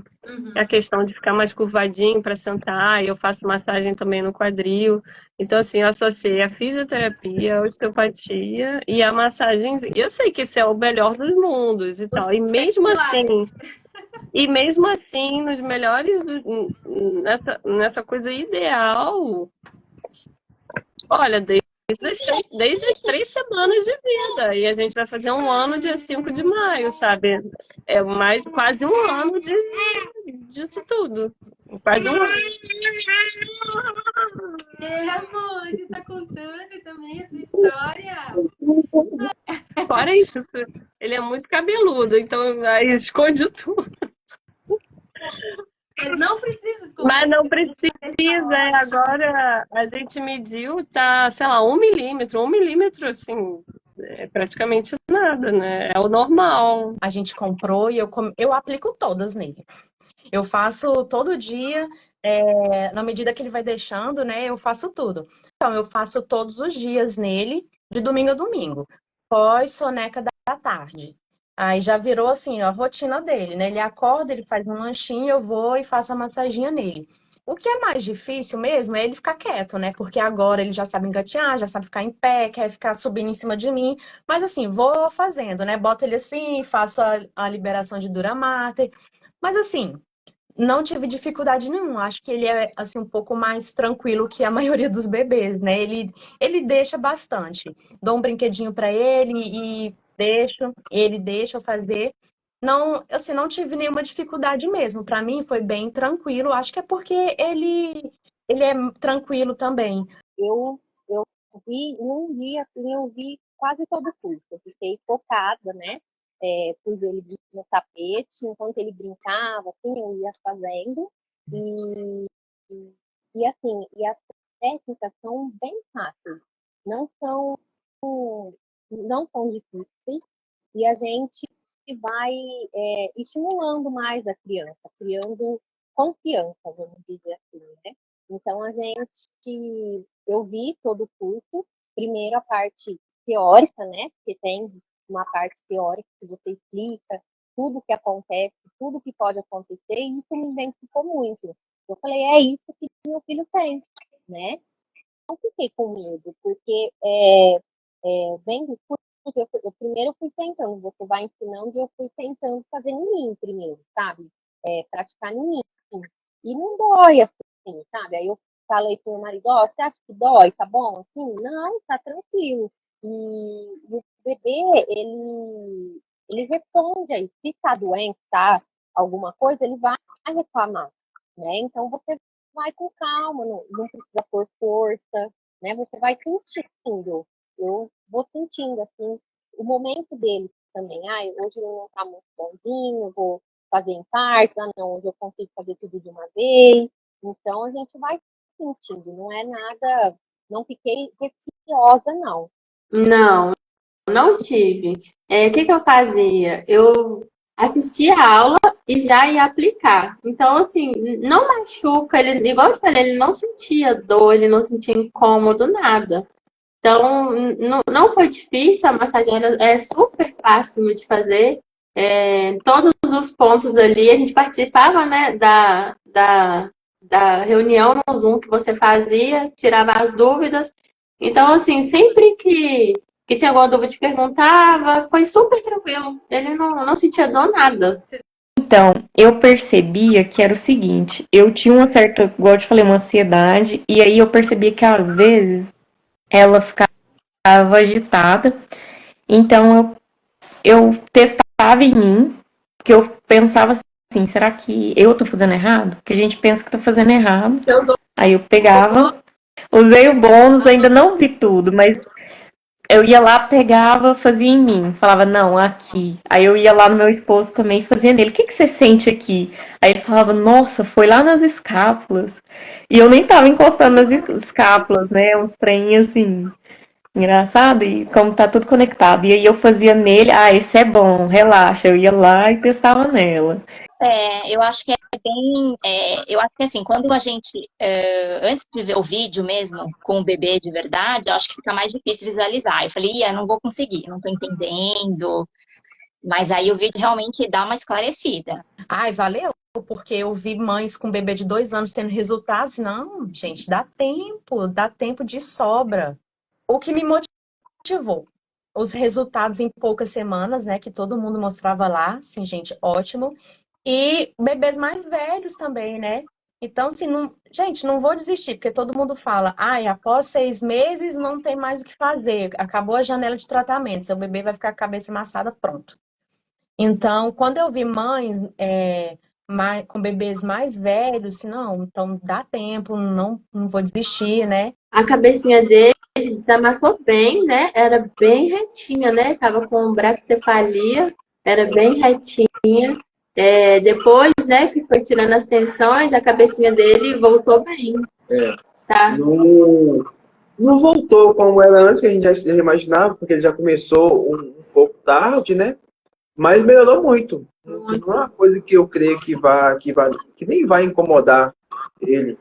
A questão de ficar mais curvadinho para sentar, e eu faço massagem também no quadril. Então, assim, eu associei a fisioterapia, a osteopatia e a massagem. Eu sei que esse é o melhor dos mundos e tal. E mesmo assim, nos melhores, nessa coisa ideal, olha, desde as 3 semanas de vida. E a gente vai fazer 1 ano dia 5 de maio, sabe? É quase 1 ano disso tudo. Quase 1 ano. Amor, você tá contando também a sua história? Fora isso, ele é muito cabeludo, então aí esconde tudo. Não precisa esconder. Mas não precisa, agora a gente mediu, tá, sei lá, 1 milímetro. 1 milímetro, assim, é praticamente nada, né? É o normal. A gente comprou e eu aplico todas nele. Eu faço todo dia, na medida que ele vai deixando, né? Eu faço tudo. Então, eu faço todos os dias nele, de domingo a domingo, pós soneca da tarde. Aí já virou assim, a rotina dele, né? Ele acorda, ele faz um lanchinho, eu vou e faço a massaginha nele. O que é mais difícil mesmo é ele ficar quieto, né? Porque agora ele já sabe engatear, já sabe ficar em pé, quer ficar subindo em cima de mim. Mas assim, vou fazendo, né? Boto ele assim, faço a liberação de dura mater. Mas assim, não tive dificuldade nenhuma. Acho que ele é assim um pouco mais tranquilo que a maioria dos bebês, né? Ele deixa bastante. Dou um brinquedinho para ele e ele deixa eu fazer. Não, assim, não tive nenhuma dificuldade mesmo. Para mim foi bem tranquilo. Acho que é porque ele é tranquilo também. Eu vi, em um dia, assim, eu vi quase todo o curso. Eu fiquei focada, né? Pus ele no tapete, enquanto ele brincava, assim, eu ia fazendo. E assim, e as técnicas são bem fáceis. Não são, não são difíceis. E a gente vai estimulando mais a criança, criando confiança, vamos dizer assim, né? Então, eu vi todo o curso, primeiro a parte teórica, né? Que tem uma parte teórica que você explica tudo o que acontece, tudo que pode acontecer, e isso me identificou muito. Eu falei, é isso que meu filho tem, né? Não fiquei com medo, porque vendo tudo, primeiro eu fui tentando, você vai ensinando e eu fui tentando fazer em mim primeiro, sabe? Praticar em mim. E não dói assim, sabe? Aí eu falei pro meu marido, você acha que dói? Tá bom? Assim? Não, tá tranquilo. E o bebê, ele responde aí. Se tá doente, tá alguma coisa, ele vai reclamar, né? Então você vai com calma, não precisa pôr força, né? Você vai sentindo. Eu vou sentindo, assim, o momento dele também. Hoje ele não tá muito bonzinho, vou fazer em partes, não, hoje eu consigo fazer tudo de uma vez. Então a gente vai sentindo, não é nada, não fiquei receosa, não. Não tive. O que eu fazia? Eu assistia a aula e já ia aplicar. Então, assim, não machuca, ele, igual eu te falei, ele não sentia dor, ele não sentia incômodo, nada. Então, não foi difícil, a massagem é super fácil de fazer. Todos os pontos ali, a gente participava, né, da reunião no Zoom que você fazia, tirava as dúvidas. Então, assim, sempre que tinha alguma dúvida, te perguntava, foi super tranquilo. Ele não sentia dor nada. Então, eu percebia que era o seguinte, eu tinha uma certa, igual eu te falei, uma ansiedade, e aí eu percebia que às vezes ela ficava agitada, então eu testava em mim, porque eu pensava assim, será que eu tô fazendo errado? Porque a gente pensa que tá fazendo errado. Você usou Aí eu pegava, usei o bônus, ainda não vi tudo, mas eu ia lá, pegava, fazia em mim. Falava, não, aqui. Aí eu ia lá no meu esposo também, fazia nele. O que que você sente aqui? Aí ele falava, nossa, foi lá nas escápulas. E eu nem tava encostando nas escápulas, né? Uns trem assim, engraçado. E como tá tudo conectado. E aí eu fazia nele, esse é bom, relaxa. Eu ia lá e testava nela. Eu acho que é bem. Eu acho que assim, quando a gente. Antes de ver o vídeo mesmo, com o bebê de verdade, eu acho que fica mais difícil visualizar. Eu falei, eu não vou conseguir, não tô entendendo. Mas aí o vídeo realmente dá uma esclarecida. Ai, valeu, porque eu vi mães com bebê de 2 anos tendo resultados. Não, gente, dá tempo de sobra. O que me motivou, os resultados em poucas semanas, né, que todo mundo mostrava lá, sim, gente, ótimo. E bebês mais velhos também, né? Então, assim, gente, não vou desistir, porque todo mundo fala, após 6 meses não tem mais o que fazer, acabou a janela de tratamento, seu bebê vai ficar com a cabeça amassada, pronto. Então, quando eu vi mães com bebês mais velhos, assim, não, então dá tempo, não vou desistir, né? A cabecinha dele desamassou bem, né? Era bem retinha, né? Tava com braquicefalia, era bem retinha. Depois, né, que foi tirando as tensões, a cabecinha dele voltou bem. Tá? Não voltou como era antes, que a gente já imaginava, porque ele já começou um pouco tarde, né? Mas melhorou muito. Não é uma coisa que eu creio que nem vai incomodar ele.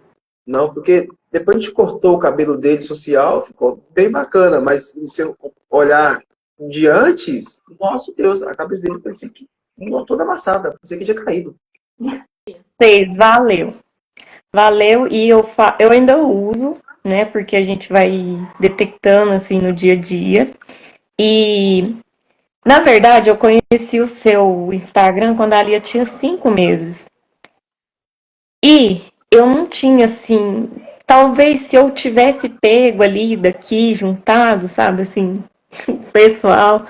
Não, porque depois a gente cortou o cabelo dele social, ficou bem bacana, mas se eu olhar de antes, nossa Deus, a cabeça dele parecia que toda amassada, parecia que tinha caído. 6, valeu. Valeu, e eu ainda uso, né? Porque a gente vai detectando assim no dia a dia. E na verdade eu conheci o seu Instagram quando a Lia tinha 5 meses. E eu não tinha assim. Talvez se eu tivesse pego ali daqui, juntado, sabe, assim, pessoal,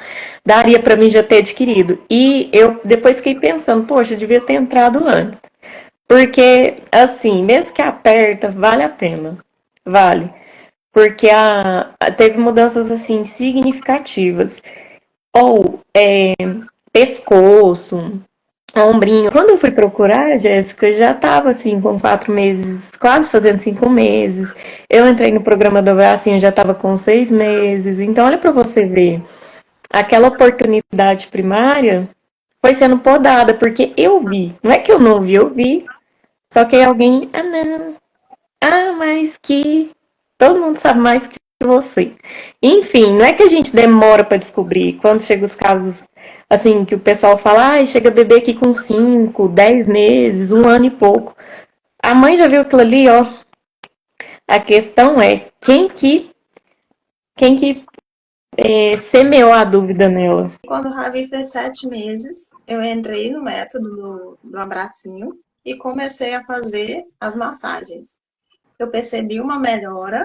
daria para mim já ter adquirido. E eu depois fiquei pensando, poxa, eu devia ter entrado antes. Porque, assim, mesmo que aperta, vale a pena. Vale. Porque teve mudanças, assim, significativas. Ou pescoço, ombrinho. Quando eu fui procurar, Jéssica, já estava, assim, com 4 meses, quase fazendo 5 meses. Eu entrei no programa do Bracinho, já estava com 6 meses. Então, olha para você ver. Aquela oportunidade primária foi sendo podada, porque eu vi. Não é que eu não vi, eu vi. Só que aí alguém, não. Mas que todo mundo sabe mais que você. Enfim, não é que a gente demora para descobrir. Quando chega os casos, assim, que o pessoal fala, chega bebê aqui com 5, 10 meses, 1 ano e pouco. A mãe já viu aquilo ali, ó. A questão é quem que semeou a dúvida nela. Quando o Ravi fez 7 meses, eu entrei no método do abracinho e comecei a fazer as massagens. Eu percebi uma melhora